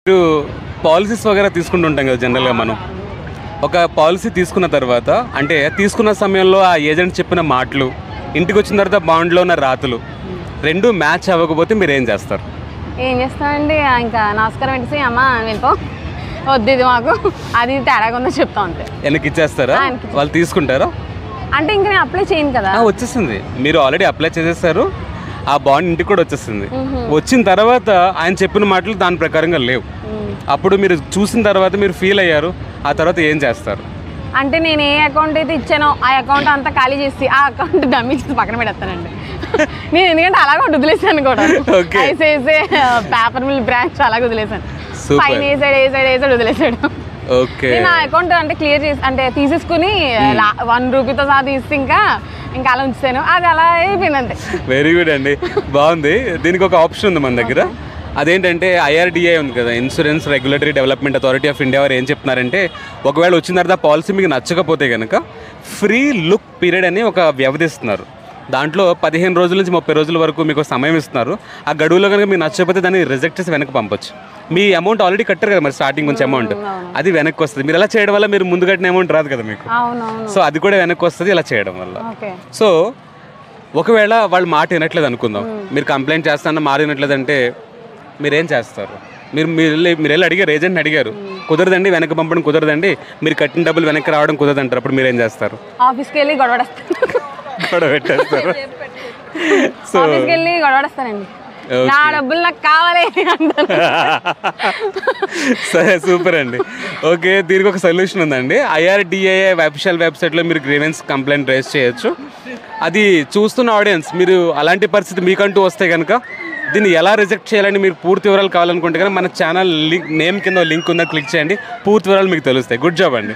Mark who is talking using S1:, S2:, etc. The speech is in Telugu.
S1: మీరు పాలసీస్ వగైరా తీసుకుంటుంటాం కదా జనరల్గా మనం. ఒక పాలసీ తీసుకున్న తర్వాత అంటే తీసుకున్న సమయంలో ఆ ఏజెంట్ చెప్పిన మాటలు, ఇంటికి వచ్చిన తర్వాత బాండ్లో ఉన్న రాతలు రెండు మ్యాచ్ అవ్వకపోతే మీరు ఏం చేస్తారు?
S2: ఏం చేస్తామండి, ఇంకా నమస్కారం పెట్టేసి అమ్మ వెళ్ళిపో, వద్దు ఇది మాకు అది తేడాగా ఉందో చెప్తా ఉంటే
S1: వెనక్కి ఇచ్చేస్తారా? వాళ్ళు తీసుకుంటారా?
S2: అంటే ఇంకా నేను అప్లై చేయను కదా.
S1: వచ్చేసింది, మీరు ఆల్రెడీ అప్లై చేసేసారు, ఆ బాండ్ ఇంటికి కూడా వచ్చేసింది. వచ్చిన తర్వాత ఆయన చెప్పిన మాటలు దాని ప్రకారంగా లేవు. అప్పుడు మీరు చూసిన తర్వాత మీరు ఫీల్ అయ్యారు, ఆ తర్వాత ఏం చేస్తారు?
S2: అంటే నేను ఏ అకౌంట్ అయితే ఇచ్చానో ఆ అకౌంట్ అంతా ఖాళీ చేసి ఆ అకౌంట్ డమ్మీ చేసి పక్కన పెడతానండి. నేను ఎందుకంటే అలాగే వదిలేసాను కూడా, ఐసిఐసిఐ పేపర్ మిల్ బ్రాంచ్ అలాగే వదిలేసాను. ఫైన్ వేసాడు వదిలేసాడు. నేను ఆ అకౌంట్ అంటే క్లియర్ చేసి అంటే తీసేసుకుని ₹1 సహా తీసి ఇంకా అలా ఉంచాను, అది అలా అయిపోయింది అంతే.
S1: వెరీ గుడ్ అండి, బాగుంది. దీనికి ఒక ఆప్షన్ ఉంది మన దగ్గర. అదేంటంటే IRDA ఉంది కదా, insurance regulatory development authority of India వారు ఏం చెప్తున్నారంటే, ఒకవేళ వచ్చిన తర్వాత పాలసీ మీకు నచ్చకపోతే కనుక ఫ్రీ లుక్ పీరియడ్ అని ఒక వ్యవధి ఇస్తున్నారు. దాంట్లో 15 రోజుల నుంచి 30 రోజుల వరకు మీకు సమయం ఇస్తున్నారు. ఆ గడువులో కనుక మీకు నచ్చకపోతే దాన్ని రిజెక్ట్ చేసి వెనక్కి పంపొచ్చు. మీ అమౌంట్ ఆల్రెడీ కట్టారు కదా మరి, స్టార్టింగ్ నుంచి అమౌంట్ అది వెనక్కి వస్తుంది. మీరు ఇలా చేయడం వల్ల మీరు ముందు కట్టిన అమౌంట్ రాదు కదా మీకు, సో అది కూడా వెనక్కి వస్తుంది ఇలా చేయడం వల్ల. సో ఒకవేళ వాళ్ళు మాట వినట్లేదు అనుకుందాం, మీరు కంప్లైంట్ చేస్తానన్నా మాట వినట్లేదంటే మీరేం చేస్తారు? మీరు వెళ్ళి అడిగారు, ఏజెంట్ని అడిగారు, కుదరదండి వెనక్కి పంపడం కుదరదండి, మీరు కట్టిన డబ్బులు వెనక్కి రావడం కుదరదంటారు. అప్పుడు మీరేం చేస్తారు?
S2: ఆఫీస్కి వెళ్ళి
S1: గొడవ పెట్టేస్తారు.
S2: సో ఆఫీస్కి వెళ్ళి గొడవడేస్తానండి, నా డబ్బులు నాకు కావాలి అంటారు.
S1: సరే, సూపర్ అండి. ఓకే, దీనికి ఒక సొల్యూషన్ ఉందండి. IRDA అఫీషియల్ వెబ్సైట్లో మీరు గ్రీవెన్స్ కంప్లైంట్ రేస్ చేయొచ్చు. అది చూస్తున్న ఆడియన్స్, మీరు అలాంటి పరిస్థితి మీకంటూ వస్తే కనుక దీన్ని ఎలా రిజెక్ట్ చేయాలని మీరు పూర్తి వివరాలు కావాలనుకుంటే కనుక మన ఛానల్ నేమ్ కింద లింక్ ఉందా క్లిక్ చేయండి, పూర్తి వివరాలు మీకు తెలుస్తాయి. గుడ్ జాబ్ అండి.